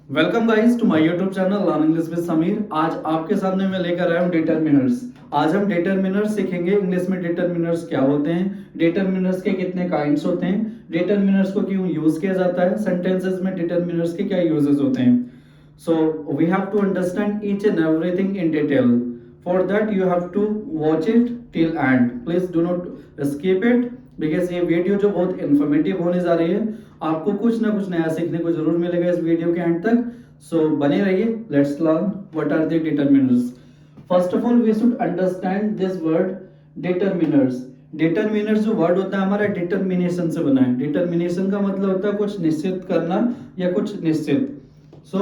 Welcome guys to my YouTube channel learn English with Sameer. आज आपके सामने मैं लेकर आया हूँ डिटरमिनर्स। आज हम डिटरमिनर्स सीखेंगे। इंग्लिश में डिटरमिनर्स क्या होते हैं, डिटरमिनर्स के कितने काइंड्स होते हैं, डिटरमिनर्स को क्यों यूज किया जाता है, सेंटेंसेस में डिटरमिनर्स के क्या यूजेस होते हैं। So we have to understand each and everything in detail. For that you have to watch it till end. Please do not skip it because ये वीडियो जो बहुत इंफॉर्मेटिव होने जा रही है, आपको कुछ ना कुछ नया सीखने को जरूर मिलेगा इस वीडियो के एंड तक। सो बने रहिए। Let's learn what are the determiners. First of all we should understand this word determiners. Determiners जो वर्ड होता है हमारा डिटरमिनेशन से बना है। डिटरमिनेशन का मतलब होता है कुछ निश्चित करना या कुछ निश्चित।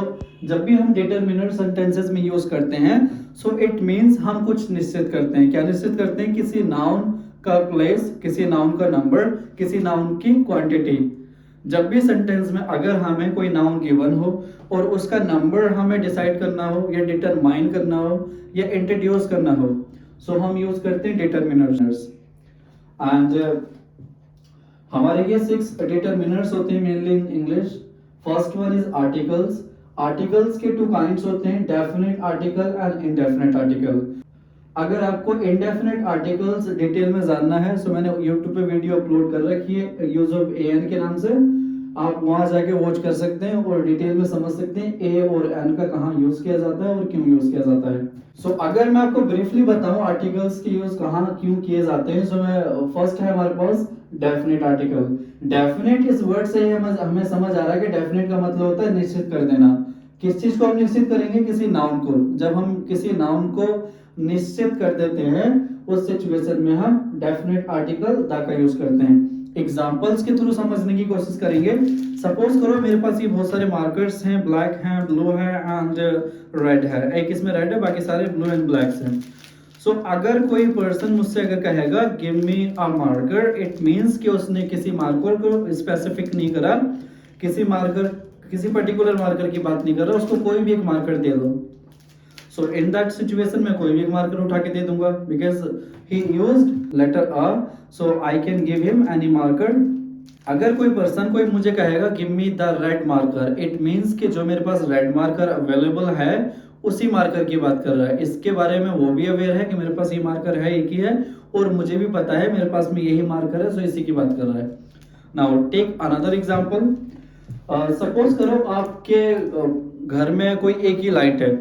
जब भी हम डिटरमिनर सेंटेंसेस में यूज करते हैं, सो इट मींस हम कुछ निश्चित करते हैं। क्या निश्चित करते हैं? किसी नाउन का प्लेस, किसी नाउन का नंबर, किसी नाउन की क्वांटिटी। जब भी सेंटेंस में अगर हमें कोई नाउन गिवन हो और उसका नंबर हमें डिसाइड करना हो या डिटरमाइन करना हो या इंट्रोड्यूस करना हो, सो हम यूज करते हैं डिटरमिनर्स। एंड हमारे ये 6 डिटरमिनर्स होते हैं mainly in English. First one is articles. Articles के 2 काइंड्स होते हैं, definite article and indefinite article. अगर आपको इनडेफिनेट आर्टिकल्स डिटेल में जानना है, सो मैंने YouTube पे वीडियो अपलोड कर रखी है यूज ऑफ एन के नाम से। आप वहां जाके वॉच कर सकते हैं और डिटेल में समझ सकते हैं ए और एन का कहाँ यूज किया जाता है और क्यों यूज किया जाता है। अगर मैं आपको ब्रीफली बताऊं आर्टिकल्स के यूज कहाँ क्यों किए जाते हैं, मैं फर्स्ट है हमारे पास डेफिनेट आर्टिकल। डेफिनेट इस वर्ड से हमें समझ आ रहा है कि डेफिनेट का मतलब होता है निश्चित कर देना। किस चीज को हम निश्चित करेंगे? किसी नाउन को। जब हम किसी नाउन को निश्चित कर देते हैं, उस सिचुएशन में हम डेफिनेट आर्टिकल द का यूज करते हैं। एग्जांपल्स के थ्रू समझने की कोशिश करेंगे। सपोज करो मेरे पास ये बहुत सारे मार्कर्स हैं, ब्लैक हैं, ब्लू है एंड रेड है। एक इसमें रेड है, बाकी सारे ब्लू एंड ब्लैक्स हैं। अगर कोई पर्सन मुझसे अगर कहेगा give me a marker, it means कि उसने किसी मार्कर को स्पेसिफिक नहीं करा, किसी पर्टिकुलर मार्कर की बात नहीं कर रहा, उसको कोई भी एक मार्कर दे दो। इन दैट सिचुएशन में कोई भी एक मार्कर उठा के दे दूंगा because he used letter a, so I can give him any marker. अगर कोई पर्सन कोई मुझे कहेगा give me the red marker, it means कि जो मेरे पास रेड मार्कर अवेलेबल है उसी मार्कर की बात कर रहा है। इसके बारे में वो भी अवेयर है कि मेरे पास ये मार्कर है, एक ही है, और मुझे भी पता है मेरे पास में यही मार्कर है, सो इसी की बात कर रहा है। Now take another example. Suppose करो आपके घर में कोई एक ही लाइट है।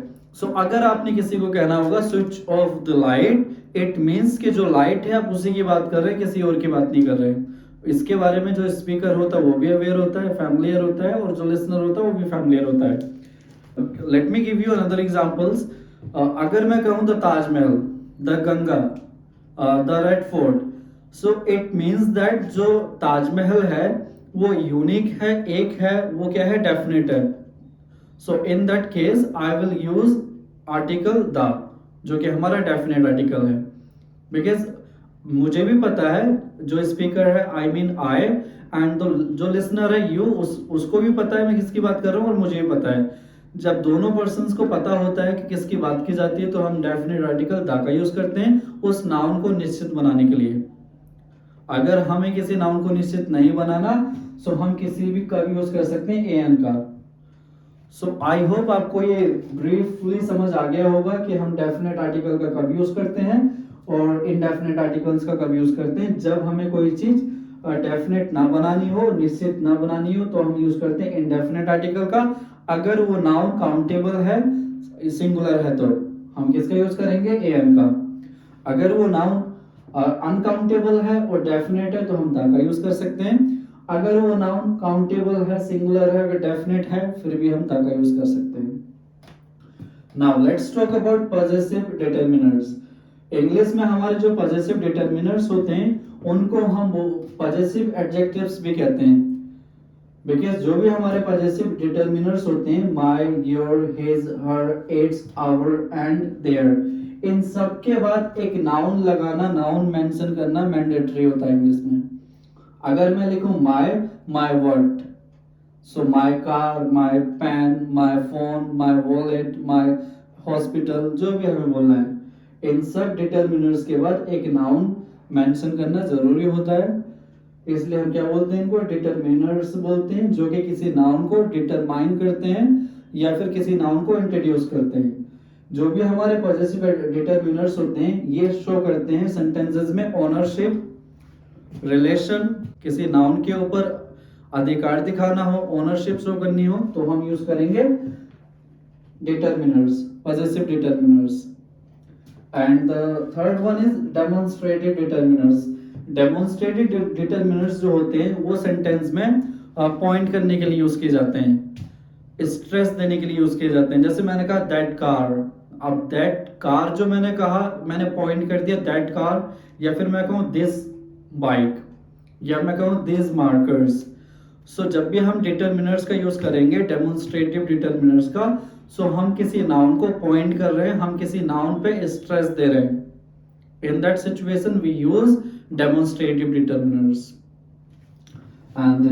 अगर आपने किसी को कहना होगा switch off the light, it means कि जो लाइट है आप उसी की बात कर रहे हैं, किसी और की बात नहीं कर रहे हैं। इसके बारे में जो स्पीकर होता है वो भी अवेयर होता है, फैमिलियर होता है, और जो लिसनर होता है वो भी फैमिलियर होता है। Let me give you another examples. अगर मैं कहूं the Taj Mahal, the Ganga, the red fort, it means that जो ताजमहल है वो यूनिक है, एक है, वो क्या है? डेफिनेट है। In that case I will use article the, जो कि हमारा डेफिनेट आर्टिकल है। बिकॉज मुझे भी पता है, जो स्पीकर है आई मीन आई, एंड जो लिसनर है यू, उसको भी पता है मैं किसकी बात कर रहा हूँ और मुझे भी पता है। जब दोनों पर्सन्स को पता होता है कि किसकी बात की जाती है, तो हम डेफिनेट आर्टिकल द का यूज करते हैं उस नाउन को निश्चित बनाने के लिए। अगर हमें किसी नाउन को निश्चित नहीं बनाना, हम किसी भी का यूज कर सकते हैं एन का। आई होप आपको ये ब्रीफली समझ आ गया होगा कि हम डेफिनेट आर्टिकल का कब यूज करते हैं और इनडेफिनेट आर्टिकल्स का कब यूज करते हैं। जब हमें कोई चीज डेफिनेट ना बनानी हो, निश्चित ना बनानी हो, तो हम यूज करते हैं इनडेफिनेट आर्टिकल का। अगर वो नाउन काउंटेबल है, सिंगुलर है, तो हम किसका यूज करेंगे? एन का। अगर वो नाउन अनकाउंटेबल है और डेफिनेट है, तो हम द का यूज कर सकते हैं। अगर वो नाउन काउंटेबल है, सिंगुलर है, अगर डेफिनेट है, फिर भी हम द का यूज कर सकते हैं। Now let's talk about possessive determiners. English में हमारे जो पॉजेसिव डिटरमिनर्स होते हैं उनको हम पॉजेसिव एडजेक्टिव्स भी कहते हैं। बिकॉज जो भी हमारे पॉजेसिव डिटरमिनर्स होते हैं, my, your, his, her, its, our and their, इन सब के बाद एक नाउन लगाना, नाउन मेंशन करना मैंडेटरी होता है इंग्लिश में। अगर मैं लिखूं my word, my car, my pen, my phone, my wallet, my hospital, जो भी हमें बोलना है, इन सब डिटरमिनर्स के बाद एक नाउन मेंशन करना जरूरी होता है। इसलिए हम क्या बोलते हैं? इनको डिटरमिनर्स बोलते हैं, जो कि किसी नाउन को डिटरमाइन करते हैं या फिर किसी नाउन को इंट्रोड्यूस करते हैं। जो भी हमारे पॉजेसिव डिटरमिनर्स होते हैं ये शो करते हैं सेंटेंसेस में ओनरशिप, रिलेशन, किसी नाउन के ऊपर अधिकार दिखाना हो, ओनरशिप शो करनी हो तो हम यूज करेंगे determiners, possessive determiners. And the third one is demonstrative determiners. Demonstrative determiners जो होते हैं वो सेंटेंस में पॉइंट करने के लिए यूज किए जाते हैं, स्ट्रेस देने के लिए यूज किए जाते हैं। जैसे मैंने कहा दैट कार, अब दैट कार जो मैंने कहा, मैंने पॉइंट कर दिया दैट कार, या फिर मैं कहूँ दिस बाइक, या मैं कहूँ दिस मार्कर्स। सो जब भी हम डिटरमिनर्स का यूज करेंगे, डेमोन्स्ट्रेटिव डिटरमिनर्स का, सो हम किसी नाउन को पॉइंट कर रहे हैं, हम किसी नाउन पे स्ट्रेस दे रहे हैं। In that situation we use demonstrative determiners. And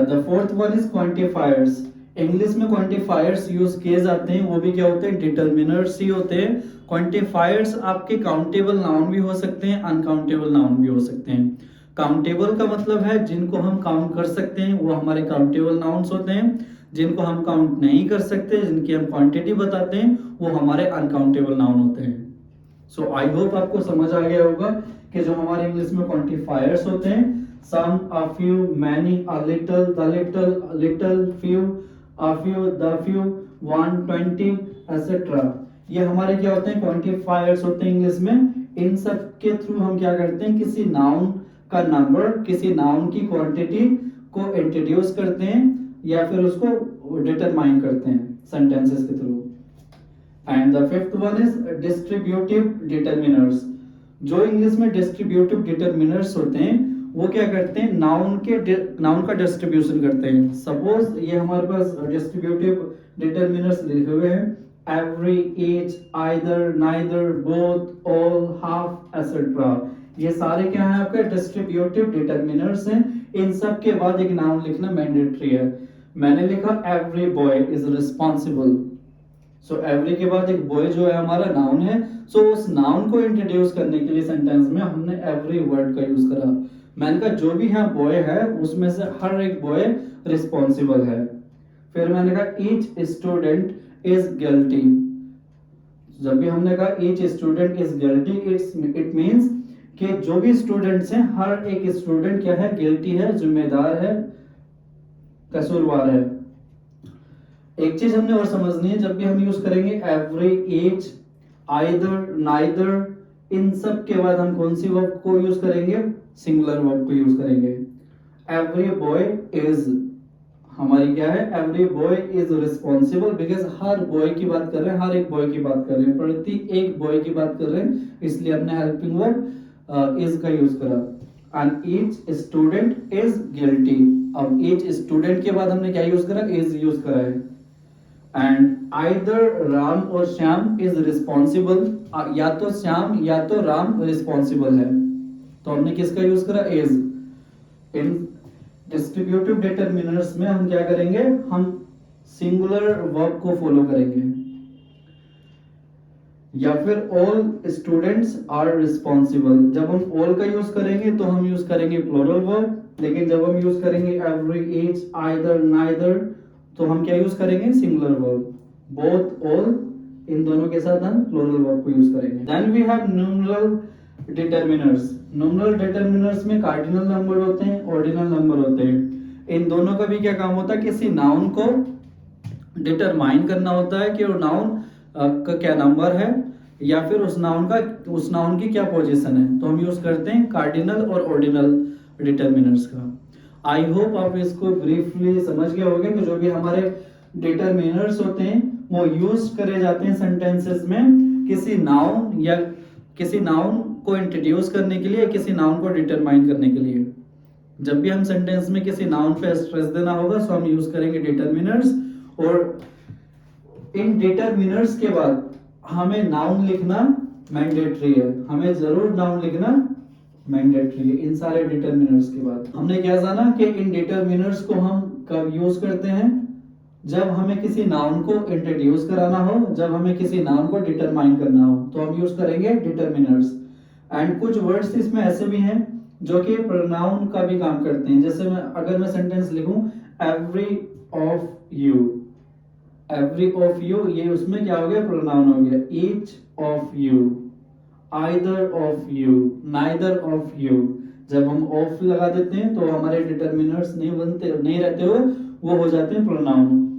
the fourth one is quantifiers. English में क्वांटिफायर्स यूज किए जाते हैं, वो भी क्या होते हैं, डिटरमिनर्स ही होते हैं। क्वांटिफायर्स आपके काउंटेबल नाउन भी हो सकते हैं, अनकाउंटेबल नाउन भी हो सकते हैं। काउंटेबल का मतलब है जिनको हम काउंट कर सकते हैं वो हमारे काउंटेबल नाउन्स होते हैं, जिनको हम काउंट नहीं कर सकते, जिनकी हम क्वांटिटी बताते हैं, वो हमारे अनकाउंटेबल नाउन होते हैं। सो आई होप आपको समझ आ गया होगा कि जो हमारे इंग्लिश में क्वांटिफायर्स होते हैं, some, a few, many, a little, the little, little, few, a few, the few, 1, 20 etcetera, ये हमारे क्या होते हैं, क्वांटिफायर्स होते हैं इंग्लिश में। इन सब के थ्रू हम क्या करते हैं, किसी नाउन का नंबर, किसी नाउन की क्वांटिटी को इंट्रोड्यूस करते हैं या फिर उसको डिटरमाइन करते हैं सेंटेंसेस के through. And the fifth one is distributive determiners. जो इंग्लिश में डिस्ट्रीब्यूटिव डिटरमिनर्स होते हैं वो क्या करते हैं, नाउन का डिस्ट्रीब्यूशन करते हैं। सपोज ये हमारे पास डिस्ट्रीब्यूटिव डिटरमिनर्स लिखे हुए हैं, every, each, either, neither, both, all, half etcetera, ये सारे क्या है आपके डिस्ट्रीब्यूटिव डिटरमिनर्स हैं। इन सब के बाद एक नाउन लिखना मैंडेटरी है। मैंने लिखा every boy is responsible, so every के बाद एक बॉय जो है हमारा नाउन है, सो उस नाउन को इंट्रोड्यूस करने के लिए सेंटेंस में हमने एवरी वर्ड का यूज करा। मैंने कहा जो भी यहाँ बॉय है उसमें से हर एक बॉय रिस्पॉन्सिबल है। फिर मैंने कहा ईच स्टूडेंट इज गिल्टी। जब भी हमने कहा each student is guilty, it means कि जो भी स्टूडेंट्स हैं हर एक स्टूडेंट क्या है, गिल्टी है, जिम्मेदार है, कसूरवार है। एक चीज हमने और समझनी है, जब भी हम यूज करेंगे एवरी, ईच, आइदर, नाइदर, इन सब के बाद हम कौन सी वर्ब को यूज करेंगे, सिंगुलर वर्ब को यूज करेंगे। एवरी बॉय इज, हमारी क्या है, every boy is responsible, because her boy की बात कर रहे हैं, हर एक बॉय की बात कर रहे हैं, प्रति एक बॉय की बात कर रहे हैं, इसलिए हमने हेल्पिंग वर्ब इज का यूज करा। And each student is guilty, अब ईच स्टूडेंट के बाद हमने क्या यूज करा, इज यूज करा है। एंड आइदर राम और श्याम इज रिस्पॉन्सिबल, या तो श्याम या तो राम रिस्पॉन्सिबल है, तो हमने किसका यूज करा, इज। इन डिस्ट्रीब्यूटिव डिटरमिनर्स में हम क्या करेंगे, हम सिंगुलर वर्ब को फॉलो करेंगे, या फिर ऑल स्टूडेंट्स आर रिस्पॉन्सिबल। जब हम ऑल का यूज करेंगे तो हम यूज करेंगे प्लूरल वर्ब, लेकिन जब हम यूज करेंगे एवरी, ईच, आइदर, नाइदर, तो हम क्या यूज करेंगे, सिंगुलर वर्ब। बोथ, ऑल, इन दोनों के साथ हम प्लूरल वर्ब को यूज करेंगे। Then we have numeral determiners. Numeral determiners में कार्डिनल नंबर होते हैं, ऑर्डिनल नंबर होते हैं। इन दोनों का भी क्या काम होता है, किसी नाउन को डिटरमाइन करना होता है कि वो नाउन का क्या नंबर है, या फिर उस नाउन की क्या पोजीशन है, तो हम यूज करते हैं कार्डिनल और ऑर्डिनल डिटरमिनर्स का। आई होप आप इसको ब्रीफली समझ गए होंगे कि जो भी हमारे डिटरमिनर्स होते हैं वो यूज करे जाते हैं सेंटेंसेस में किसी नाउन को इंट्रोड्यूस करने के लिए, किसी नाउन को डिटरमाइन करने के लिए। जब भी हम सेंटेंस में किसी नाउन पे स्ट्रेस देना होगा तो हम यूज करेंगे डिटरमिनर्स, और इन डिटरमिनर्स के बाद हमें नाउन लिखना मैंडेटरी है, हमें जरूर नाउन लिखना मैंडेटरी है। इन सारे डिटरमिनर्स के बाद हमने क्या जाना कि इन डिटरमिनर्स को हम कब यूज करते हैं, जब हमें किसी नाउन को इंट्रोड्यूस कराना हो, जब हमें किसी नाउन को डिटरमाइन करना हो, तो हम यूज करेंगे डिटरमिनर्स। एंड कुछ वर्ड्स इसमें ऐसे भी हैं जो कि प्रोनाउन का भी काम करते हैं। जैसे अगर मैं सेंटेंस लिखूं every of you, every of you, ये उसमें क्या हो गया, प्रोनाउन हो गया। Each of you, either of you, neither of you. जब हम ऑफ लगा देते हैं तो हमारे डिटरमिनर्स नहीं बनते, नहीं रहते हुए वो हो जाते हैं प्रोनाउन।